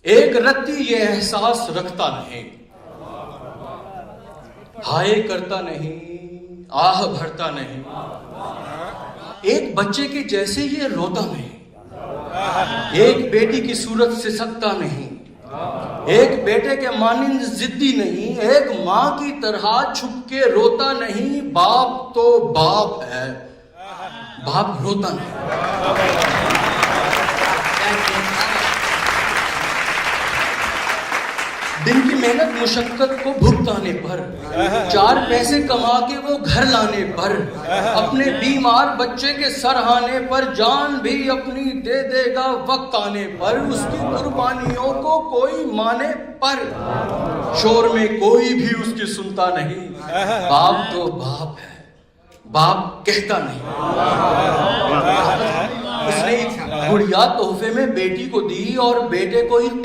ایک رتی یہ احساس رکھتا نہیں، ہائے کرتا نہیں، آہ بھرتا نہیں، ایک بچے کے جیسے یہ روتا نہیں، ایک بیٹی کی صورت سے سکتا نہیں، ایک بیٹے کے مانند ضدی نہیں، ایک ماں کی طرح چھپ کے روتا نہیں۔ باپ تو باپ ہے، باپ روتا نہیں۔ دن کی محنت مشقت کو بھگتانے پر، 4 پیسے کما کے وہ گھر لانے پر، اپنے بیمار بچے کے سرہانے پر، جان بھی اپنی دے دے گا وقت آنے پر، اس کی قربانیوں کو کوئی مانے پر، شور میں کوئی بھی اس کی سنتا نہیں۔ باپ تو باپ ہے، باپ کہتا نہیں۔ اس نے ایک گڑیا تحفے میں بیٹی کو دی اور بیٹے کو